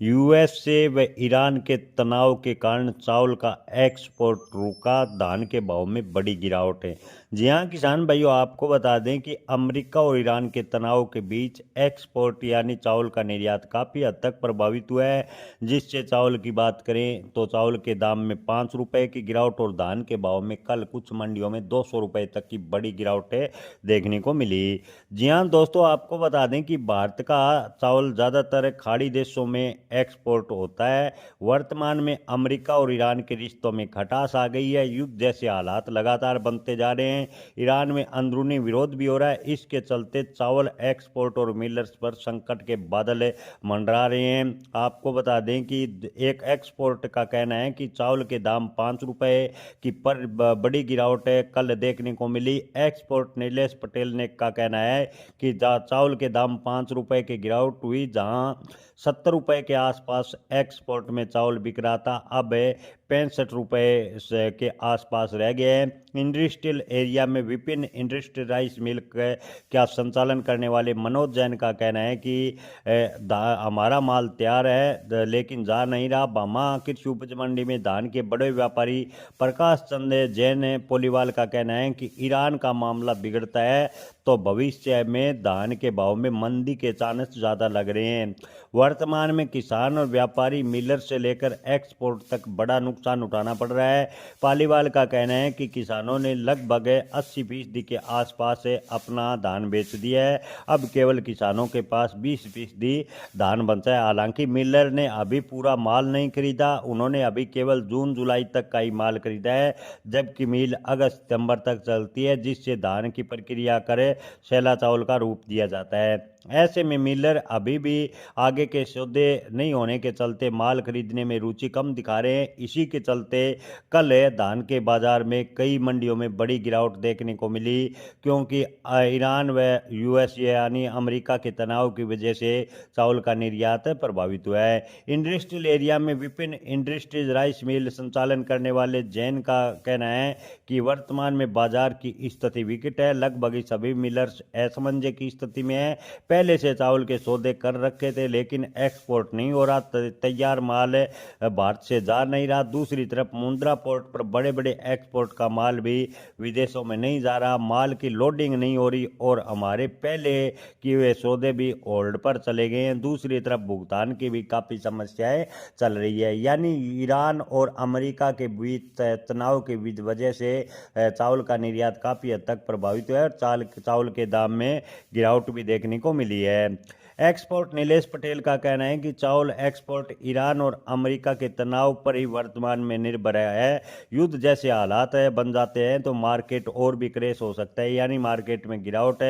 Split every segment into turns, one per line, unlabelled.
US से व Iran के तनाव के कारण चावल का एक्सपोर्ट रुका, धान के भाव में बड़ी गिरावट है। जी हाँ किसान भाइयों, आपको बता दें कि अमेरिका और ईरान के तनाव के बीच एक्सपोर्ट यानी चावल का निर्यात काफ़ी हद तक प्रभावित हुआ है। जिससे चावल की बात करें तो चावल के दाम में 5 रुपए की गिरावट और धान के भाव में कल कुछ मंडियों में 200 रुपए तक की बड़ी गिरावटें देखने को मिली। जी हाँ दोस्तों, आपको बता दें कि भारत का चावल ज़्यादातर खाड़ी देशों में एक्सपोर्ट होता है। वर्तमान में अमेरिका और ईरान के रिश्तों में खटास आ गई है। युद्ध जैसे हालात लगातार बनते जा रहे हैं। ईरान में अंदरूनी विरोध भी हो रहा है। इसके चलते चावल एक्सपोर्ट और मिलर्स पर संकट के बादल मंडरा रहे हैं। आपको बता दें कि एक एक्सपोर्ट का कहना है कि चावल के दाम 5 रुपए की पर बड़ी गिरावट कल देखने को मिली। एक्सपोर्ट नीलेश पटेल ने का कहना है कि चावल के दाम 5 रुपए की गिरावट हुई, जहां 70 रुपए के आसपास एक्सपोर्ट में चावल बिक रहा था, अब 65 रुपए के आसपास रह गए हैं। इंडस्ट्रियल एरिया में विभिन्न इंडस्ट्री राइस मिल का संचालन करने वाले मनोज जैन का कहना है कि हमारा माल तैयार है लेकिन जा नहीं रहा। भामा कृषि उपज मंडी में धान के बड़े व्यापारी प्रकाश चंद्र जैन पोलीवाल का कहना है कि ईरान का मामला बिगड़ता है तो भविष्य में धान के भाव में मंदी के चांस ज़्यादा लग रहे हैं। वर्तमान में किसान और व्यापारी मिलर से लेकर एक्सपोर्ट तक बड़ा नुकसान उठाना पड़ रहा है। पालीवाल का कहना है कि किसानों ने लगभग 80% के आसपास से अपना धान बेच दिया है। अब केवल किसानों के पास 20% धान बचा है। हालांकि मिलर ने अभी पूरा माल नहीं खरीदा, उन्होंने अभी केवल जून जुलाई तक का ही माल खरीदा है, जबकि मिल अगस्त सितंबर तक चलती है, जिससे धान की प्रक्रिया करे सैला चावल का रूप दिया जाता है। ऐसे में मिलर अभी भी आगे के सौदे नहीं होने के चलते माल खरीदने में रुचि कम दिखा रहे हैं। इसी के चलते कल धान के बाजार में कई मंडियों में बड़ी गिरावट देखने को मिली, क्योंकि ईरान व यूएस यानी अमेरिका के तनाव की वजह से चावल का निर्यात प्रभावित हुआ है। इंडस्ट्रियल एरिया में विभिन्न इंडस्ट्रीज राइस मिल संचालन करने वाले जैन का कहना है कि वर्तमान में बाजार की स्थिति विकट है। लगभग सभी मिलर्स असमंजस की स्थिति में है। पहले से चावल के सौदे कर रखे थे लेकिन एक्सपोर्ट नहीं हो रहा, तैयार माल भारत से जा नहीं रहा। दूसरी तरफ मुंद्रा पोर्ट पर बड़े बड़े एक्सपोर्ट का माल भी विदेशों में नहीं जा रहा, माल की लोडिंग नहीं हो रही और हमारे पहले किए हुए सौदे भी होल्ड पर चले गए हैं। दूसरी तरफ भुगतान की भी काफ़ी समस्याएं चल रही है। यानी ईरान और अमेरिका के बीच तनाव की वजह से चावल का निर्यात काफ़ी हद तक प्रभावित हुआ है और चावल के दाम में गिरावट भी देखने को मिली है। एक्सपोर्ट नीलेश पटेल का कहना है कि चावल एक्सपोर्ट ईरान और अमेरिका के तनाव पर ही वर्तमान में निर्भर है। युद्ध जैसे हालात बन जाते हैं तो मार्केट और भी क्रैश हो सकता है, यानी मार्केट में गिरावट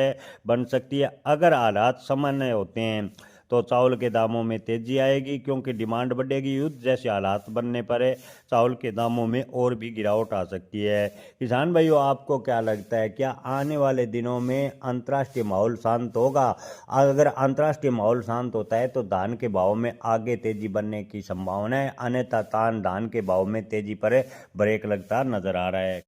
बन सकती है। अगर हालात सामान्य होते हैं तो चावल के दामों में तेजी आएगी, क्योंकि डिमांड बढ़ेगी। युद्ध जैसे हालात बनने पर चावल के दामों में और भी गिरावट आ सकती है। किसान भाइयों, आपको क्या लगता है, क्या आने वाले दिनों में अंतर्राष्ट्रीय माहौल शांत होगा? अगर अंतर्राष्ट्रीय माहौल शांत होता है तो धान के भाव में आगे तेजी बनने की संभावना है, अन्यथा धान के भाव में तेजी पर ब्रेक लगता नजर आ रहा है।